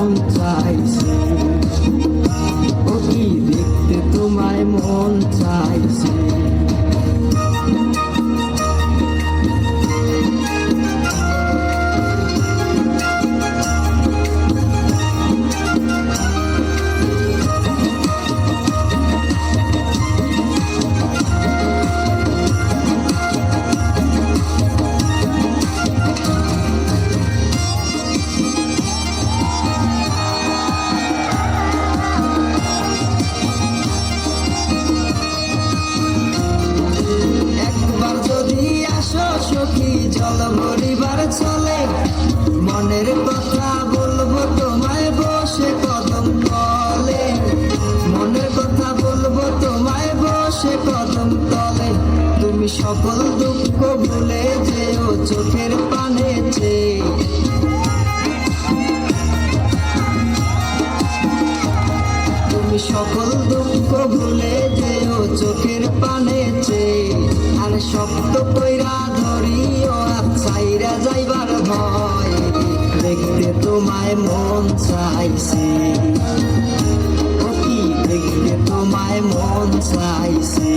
মন চাইছে, ও কি দেখতে তোমায় মন চাইছে। সখী জল ভরিবার চলে, মনের কথা বলবো তোমায় বসে কদম তলে, মনের কথা বলবো তোমায় বসে কদম তলে। তুমি সকল দুঃখ ভুলে যেও চোখের পানে চেয়ে, তুমি সকল দুঃখ ভুলে যেও চোখের পানে চেয়ে। আর শক্ত কইরা ধরিও ছাইরা যাইবার ভয়, দেখতে তোমায় মন চাইছে, ও কি দেখতে তোমায় মন চাইছে।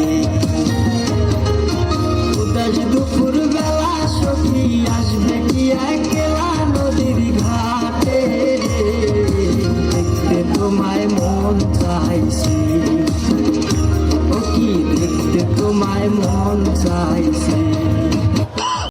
উদাস দুপুর বেলা সখী আসবে